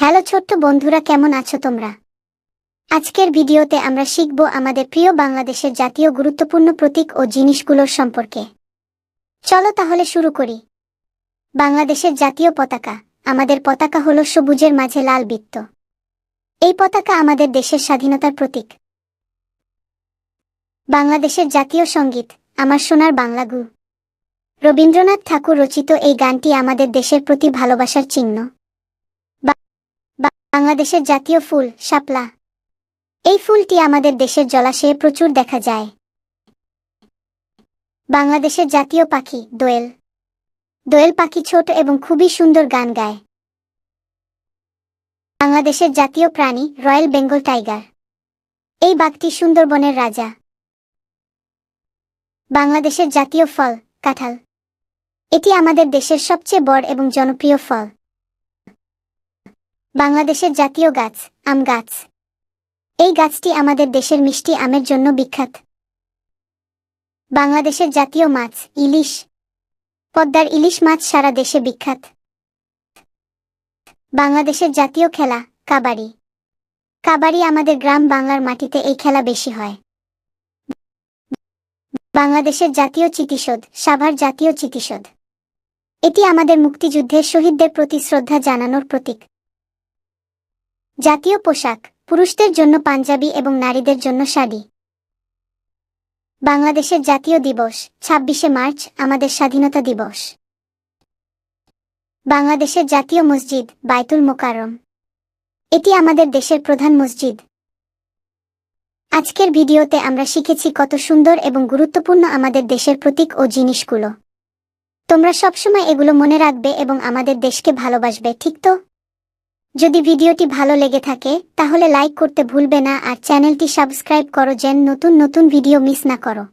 Hello ছোট্ট বন্ধুরা, কেমন আছো তোমরা? আজকের ভিডিওতে আমরা শিখব আমাদের প্রিয় বাংলাদেশের জাতীয় গুরুত্বপূর্ণ প্রতীক ও জিনিসগুলোর সম্পর্কে। চলো তাহলে শুরু করি। বাংলাদেশের জাতীয় পতাকা। আমাদের পতাকা হলো সবুজের মাঝে লাল বৃত্ত। এই পতাকা আমাদের দেশের স্বাধীনতার প্রতীক। বাংলাদেশের জাতীয় সঙ্গীত আমার সোনার বাংলা গু। রবীন্দ্রনাথ ঠাকুর রচিত এই গানটি আমাদের দেশের প্রতি ভালোবাসার চিহ্ন। বাংলাদেশের জাতীয় ফুল শাপলা। এই ফুলটি আমাদের দেশের জলাশয়ে প্রচুর দেখা যায়। বাংলাদেশের জাতীয় পাখি দোয়েল। দোয়েল পাখি ছোট এবং খুবই সুন্দর গান গায়। বাংলাদেশের জাতীয় প্রাণী রয়্যাল বেঙ্গল টাইগার। এই বাঘটি সুন্দরবনের রাজা। বাংলাদেশের জাতীয় ফল কাঁঠাল। এটি আমাদের দেশের সবচেয়ে বড় এবং জনপ্রিয় ফল। বাংলাদেশের জাতীয় গাছ আম গাছ। এই গাছটি আমাদের দেশের মিষ্টি আমের জন্য বিখ্যাত। বাংলাদেশের জাতীয় মাছ ইলিশ। পদ্মার ইলিশ মাছ সারা দেশে বিখ্যাত। বাংলাদেশের জাতীয় খেলা কাবাডি। কাবাডি আমাদের গ্রাম বাংলার মাটিতে এই খেলা বেশি হয়। বাংলাদেশের জাতীয় চিতিশোধ সাভার জাতীয় চিতিশোধ। এটি আমাদের মুক্তিযুদ্ধের শহীদদের প্রতি শ্রদ্ধা জানানোর প্রতীক। জাতীয় পোশাক পুরুষদের জন্য পাঞ্জাবি এবং নারীদের জন্য শাড়ি। বাংলাদেশের জাতীয় দিবস ২৬শে মার্চ আমাদের স্বাধীনতা দিবস। বাংলাদেশের জাতীয় মসজিদ বায়তুল মোকাররম। এটি আমাদের দেশের প্রধান মসজিদ। আজকের ভিডিওতে আমরা শিখেছি কত সুন্দর এবং গুরুত্বপূর্ণ আমাদের দেশের প্রতীক ও জিনিসগুলো। তোমরা সবসময় এগুলো মনে রাখবে এবং আমাদের দেশকে ভালোবাসবে, ঠিক তো? যদি ভিডিওটি ভালো লেগে থাকে তাহলে লাইক করতে ভুলবে না আর চ্যানেলটি সাবস্ক্রাইব করো যেন নতুন নতুন ভিডিও মিস না করো।